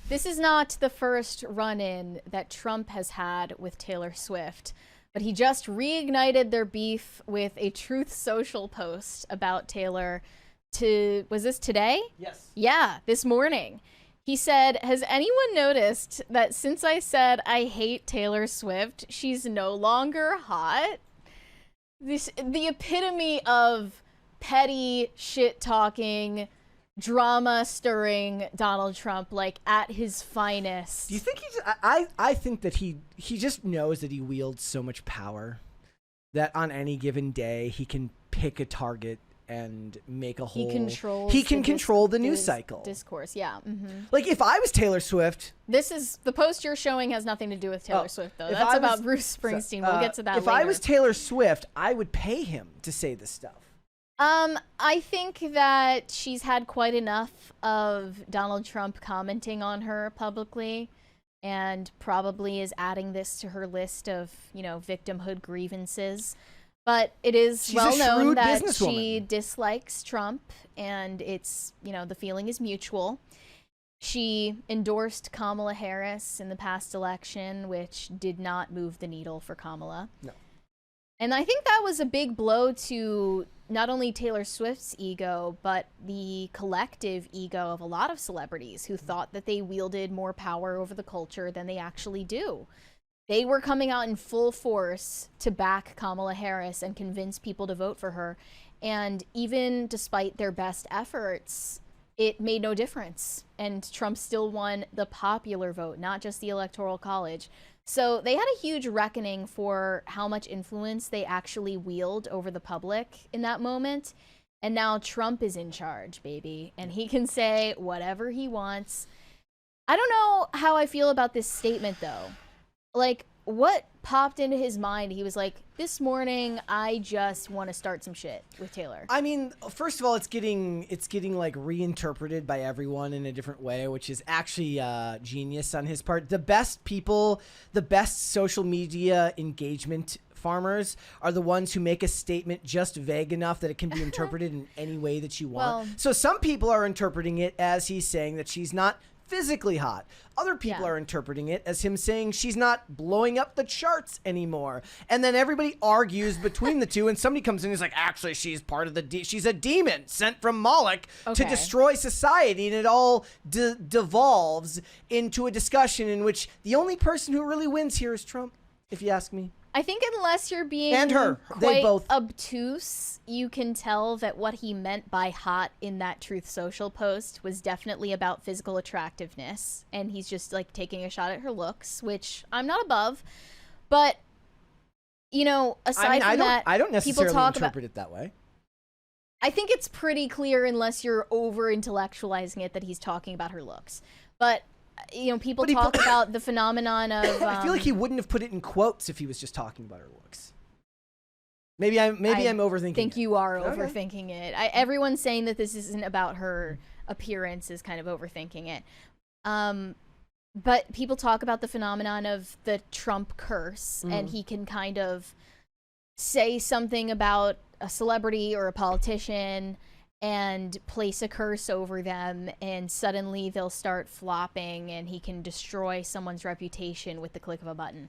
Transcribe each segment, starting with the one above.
This is not the first run-in that Trump has had with Taylor Swift, but he just reignited their beef with a Truth Social post about Taylor was this today? Yes. Yeah, this morning. He said, "Has anyone noticed that since I said I hate Taylor Swift, she's no longer hot?" The epitome of petty shit-talking, drama-stirring Donald Trump, like, at his finest. Do you think I think that he just knows that he wields so much power that on any given day he can pick a target and make a whole... He can control the news cycle. Discourse, yeah. Mm-hmm. Like, if I was Taylor Swift... The post you're showing has nothing to do with Taylor Swift, though. That's about Bruce Springsteen. We'll get to that later. If I was Taylor Swift, I would pay him to say this stuff. I think that she's had quite enough of Donald Trump commenting on her publicly, and probably is adding this to her list of, victimhood grievances. But it is well known that she dislikes Trump, and it's, the feeling is mutual. She endorsed Kamala Harris in the past election, which did not move the needle for Kamala. No. And I think that was a big blow to not only Taylor Swift's ego, but the collective ego of a lot of celebrities who thought that they wielded more power over the culture than they actually do. They were coming out in full force to back Kamala Harris and convince people to vote for her. And even despite their best efforts, it made no difference. And Trump still won the popular vote, not just the Electoral College. So they had a huge reckoning for how much influence they actually wield over the public in that moment. And now Trump is in charge, baby. And he can say whatever he wants. I don't know how I feel about this statement, though. Like, what popped into his mind? He was like, this morning, I just want to start some shit with Taylor. I mean, first of all, it's getting like reinterpreted by everyone in a different way, which is actually genius on his part. The best social media engagement farmers are the ones who make a statement just vague enough that it can be interpreted in any way that you want. Well, so some people are interpreting it as he's saying that she's not physically hot. Other people are interpreting it as him saying she's not blowing up the charts anymore. And then everybody argues between the two, and somebody comes in and is like, actually, she's part of she's a demon sent from Moloch to destroy society. And it all devolves into a discussion in which the only person who really wins here is Trump, if you ask me. I think unless you're being they both obtuse, you can tell that what he meant by hot in that Truth Social post was definitely about physical attractiveness. And he's just like taking a shot at her looks, which I'm not above. But, aside from that, I don't necessarily interpret it that way. I think it's pretty clear, unless you're over-intellectualizing it, that he's talking about her looks. But people talk about the phenomenon of... I feel like he wouldn't have put it in quotes if he was just talking about her looks. Maybe I'm overthinking it. I think you are overthinking it. Everyone's saying that this isn't about her appearance, is kind of overthinking it. But people talk about the phenomenon of the Trump curse, and he can kind of say something about a celebrity or a politician and place a curse over them, and suddenly they'll start flopping, and he can destroy someone's reputation with the click of a button.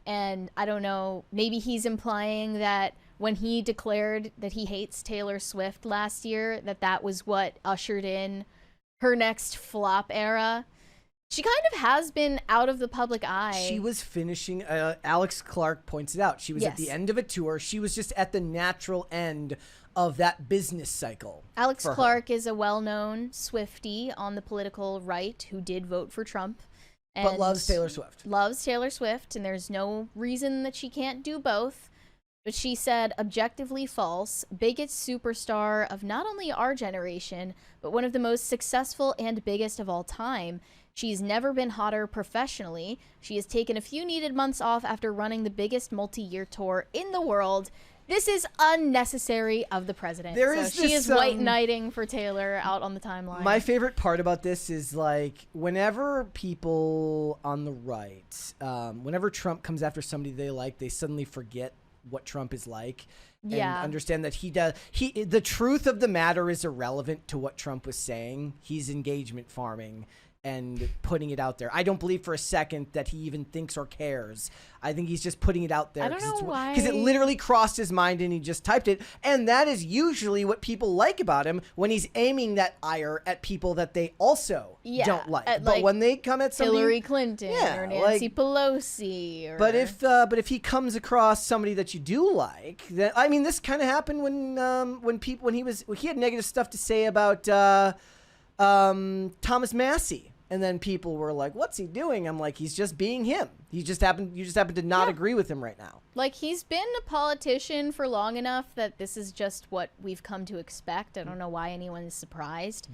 And I don't know, maybe he's implying that when he declared that he hates Taylor Swift last year, that was what ushered in her next flop era. She kind of has been out of the public eye. She was finishing, Alex Clark points it out, she was at the end of a tour. She was just at the natural end of that business cycle. Alex Clark is a well-known Swiftie on the political right who did vote for Trump. But loves Taylor Swift. Loves Taylor Swift, and there's no reason that she can't do both. But she said, objectively false, biggest superstar of not only our generation, but one of the most successful and biggest of all time. She's never been hotter professionally. She has taken a few needed months off after running the biggest multi-year tour in the world. This is unnecessary of the president. She is white knighting for Taylor out on the timeline. My favorite part about this is, like, whenever people on the right, whenever Trump comes after somebody they like, they suddenly forget what Trump is like. And understand that the truth of the matter is irrelevant to what Trump was saying. He's engagement farming. and putting it out there. I don't believe for a second that he even thinks or cares. I think he's just putting it out there. I don't know why. Because it literally crossed his mind and he just typed it. And that is usually what people like about him, when he's aiming that ire at people that they also don't like. But when they come at somebody, Hillary Clinton or Nancy Pelosi. Or... But if he comes across somebody that you do like, then I mean, this kind of happened when he had negative stuff to say about Thomas Massey. And then people were like, what's he doing? I'm like, he's just being him. You just happen to not agree with him right now. Like, he's been a politician for long enough that this is just what we've come to expect. I don't know why anyone is surprised.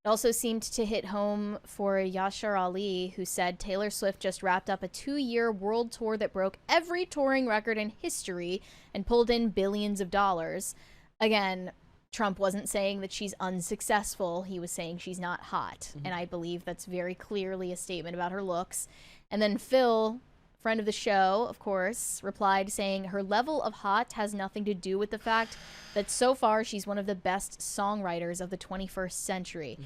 It also seemed to hit home for Yashar Ali, who said Taylor Swift just wrapped up a 2-year world tour that broke every touring record in history and pulled in billions of dollars. Again, Trump wasn't saying that she's unsuccessful. He was saying she's not hot. And I believe that's very clearly a statement about her looks. And then Phil, friend of the show, of course, replied saying her level of hot has nothing to do with the fact that so far she's one of the best songwriters of the 21st century.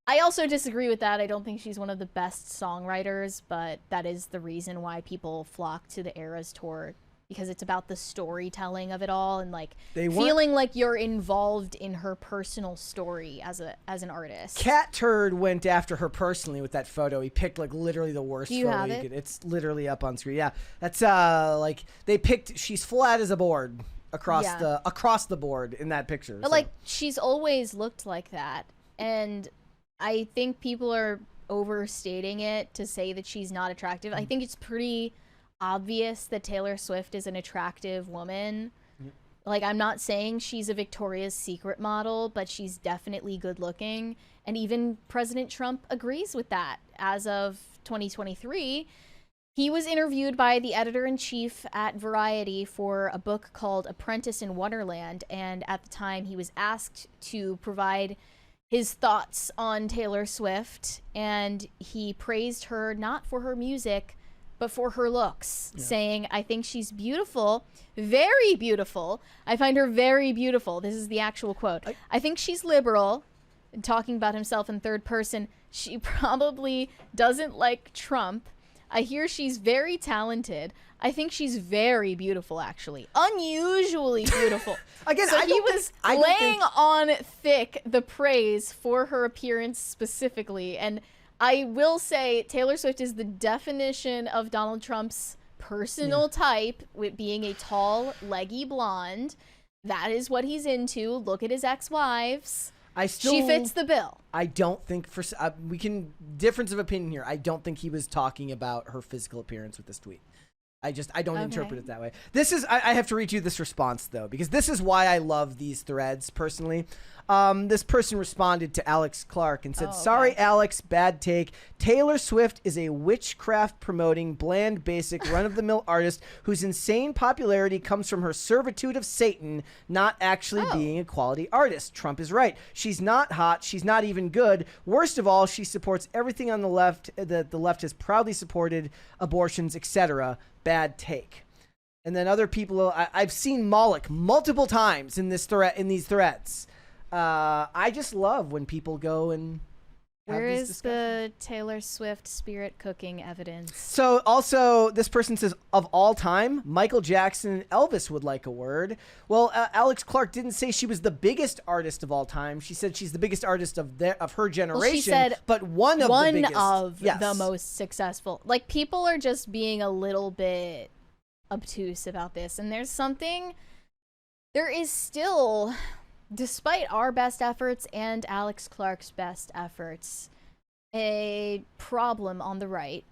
I also disagree with that. I don't think she's one of the best songwriters, but that is the reason why people flock to the Eras tour, because it's about the storytelling of it all and like feeling like you're involved in her personal story as an artist. Cat Turd went after her personally with that photo. He picked like literally the worst photo you could. It's literally up on screen. Yeah, that's like they picked. She's flat as a board across the board in that picture. But like she's always looked like that, and I think people are overstating it to say that she's not attractive. I think it's pretty obvious that Taylor Swift is an attractive woman. Like, I'm not saying she's a Victoria's Secret model, but she's definitely good looking. And even President Trump agrees with that. As of 2023, he was interviewed by the editor-in-chief at Variety for a book called Apprentice in Wonderland. And at the time, he was asked to provide his thoughts on Taylor Swift. And he praised her not for her music, but for her looks, saying, I think she's beautiful, very beautiful. I find her very beautiful. This is the actual quote. I think she's liberal, talking about himself in third person. She probably doesn't like Trump. I hear she's very talented. I think she's very beautiful, actually. Unusually beautiful. Again, so he was laying on thick the praise for her appearance specifically, and I will say Taylor Swift is the definition of Donald Trump's personal type, with being a tall, leggy blonde. That is what he's into. Look at his ex-wives. She fits the bill. I don't think we can difference of opinion here. I don't think he was talking about her physical appearance with this tweet. I don't interpret it that way. This is I have to read you this response though, because this is why I love these threads personally. This person responded to Alex Clark and said, sorry, Alex, bad take. Taylor Swift is a witchcraft promoting, bland, basic, run-of-the-mill artist whose insane popularity comes from her servitude of Satan, not actually being a quality artist. Trump is right. She's not hot. She's not even good. Worst of all, she supports everything on the left that the left has proudly supported, abortions, etc. Bad take. And then other people, I've seen Moloch multiple times in these threads. I just love when people go and where is the Taylor Swift spirit cooking evidence? So also this person says, of all time, Michael Jackson and Elvis would like a word. Well, Alex Clark didn't say she was the biggest artist of all time. She said she's the biggest artist of her generation. Well, she said but one of the most successful. Like, people are just being a little bit obtuse about this, and there is still, despite our best efforts and Alex Clark's best efforts, a problem on the right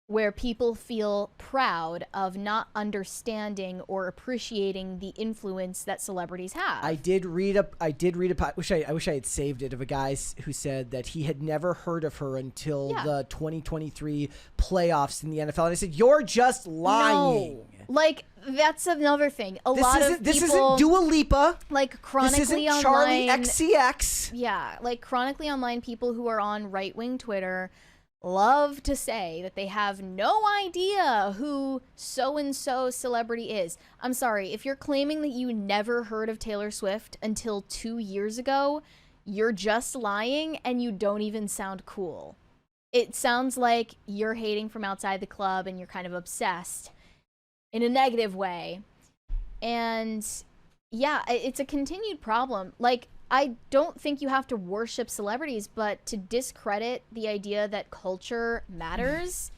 where people feel proud of not understanding or appreciating the influence that celebrities have. I did read a I wish I had saved it, of a guy who said that he had never heard of her until the 2023 playoffs in the NFL. And I said, you're just lying. No. Like, that's another thing. This isn't Dua Lipa. Like, chronically this isn't online, Charlie XCX. Yeah, like, chronically online people who are on right-wing Twitter love to say that they have no idea who so-and-so celebrity is. I'm sorry, if you're claiming that you never heard of Taylor Swift until 2 years ago, you're just lying and you don't even sound cool. it sounds like you're hating from outside the club and you're kind of obsessed in a negative way. And yeah, it's a continued problem. Like, I don't think you have to worship celebrities, but to discredit the idea that culture matters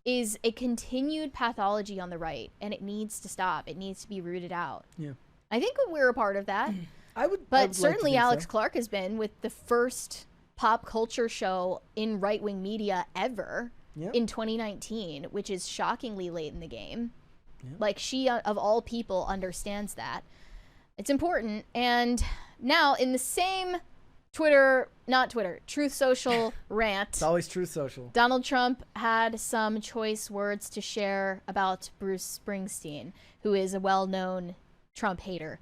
is a continued pathology on the right, and it needs to stop. It needs to be rooted out. Yeah. I think we're a part of that. I would Certainly like to Alex think so. Clark has been, with the first pop culture show in right-wing media ever in 2019, which is shockingly late in the game. Like, she, of all people, understands that. It's important. And now, in the same Truth Social rant. It's always Truth Social. Donald Trump had some choice words to share about Bruce Springsteen, who is a well-known Trump hater.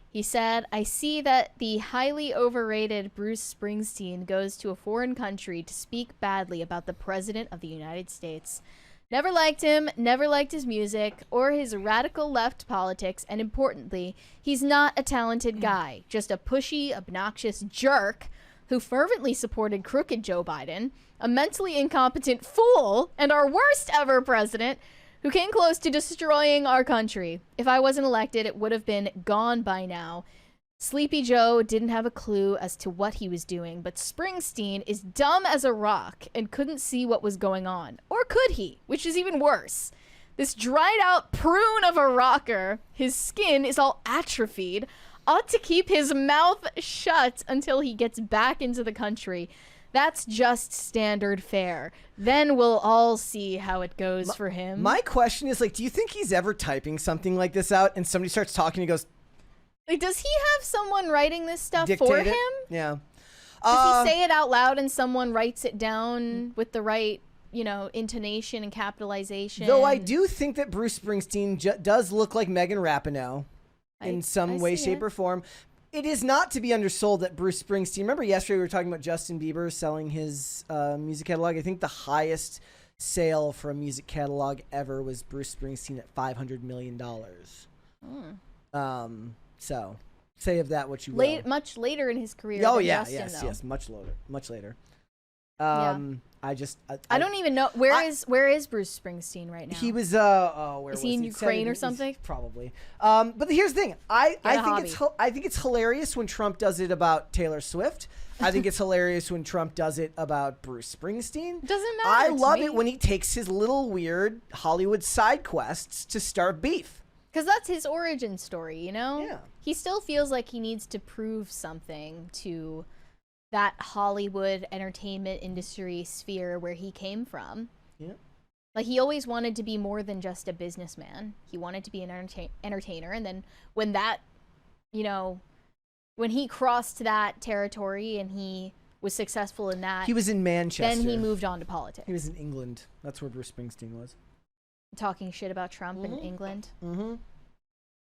He said, "I see that the highly overrated Bruce Springsteen goes to a foreign country to speak badly about the President of the United States. Never liked him, never liked his music, or his radical left politics, and importantly, he's not a talented guy, just a pushy, obnoxious jerk who fervently supported crooked Joe Biden, a mentally incompetent fool, and our worst ever president, who came close to destroying our country. If I wasn't elected, it would have been gone by now. Sleepy Joe didn't have a clue as to what he was doing, but Springsteen is dumb as a rock and couldn't see what was going on. Or could he? Which is even worse. This dried out prune of a rocker, his skin is all atrophied, ought to keep his mouth shut until he gets back into the country. That's just standard fare. Then we'll all see how it goes for him." My question is, like, do you think he's ever typing something like this out and somebody starts talking and he goes, Like, does he have someone writing this stuff dictate for it? him? Yeah. Does he say it out loud and someone writes it down with the right, intonation and capitalization? Though I do think that Bruce Springsteen does look like Megan Rapinoe in some way, shape, or form. It is not to be undersold that Bruce Springsteen, remember yesterday we were talking about Justin Bieber selling his music catalog? I think the highest sale for a music catalog ever was Bruce Springsteen at $500 million. So say of that what you will. Much later in his career. Oh than yeah, Justin, yes, much later. Yeah. I don't even know where is Bruce Springsteen right now. He was where is he in Ukraine or something? Probably. But here's the thing. I think it's hilarious when Trump does it about Taylor Swift. I think it's hilarious when Trump does it about Bruce Springsteen. Doesn't matter. I love it when he takes his little weird Hollywood side quests to start beef. Because that's his origin story, Yeah. He still feels like he needs to prove something to that Hollywood entertainment industry sphere where he came from. Yeah. Like, he always wanted to be more than just a businessman. He wanted to be an entertainer. And then when that, when he crossed that territory and he was successful in that. He was in Manchester. Then he moved on to politics. He was in England. That's where Bruce Springsteen was. Talking shit about Trump in England. Mm-hmm.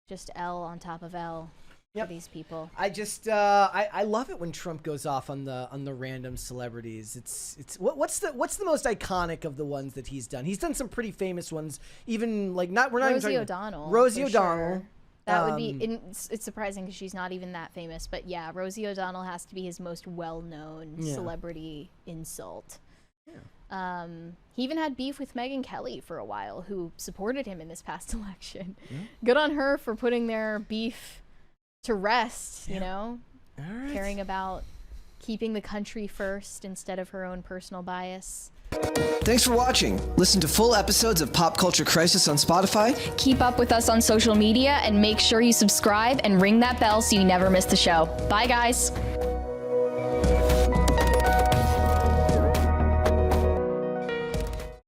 Just L on top of L for these people. I just I love it when Trump goes off on the random celebrities. It's what's the most iconic of the ones that he's done? He's done some pretty famous ones. Even like Rosie O'Donnell. Rosie O'Donnell. Sure. That would be. It's surprising because she's not even that famous. But yeah, Rosie O'Donnell has to be his most well-known celebrity insult. Yeah. He even had beef with Megyn Kelly for a while, who supported him in this past election. Yeah. Good on her for putting their beef to rest, All right. Caring about keeping the country first instead of her own personal bias. Thanks for watching. Listen to full episodes of Pop Culture Crisis on Spotify. Keep up with us on social media and make sure you subscribe and ring that bell so you never miss the show. Bye, guys.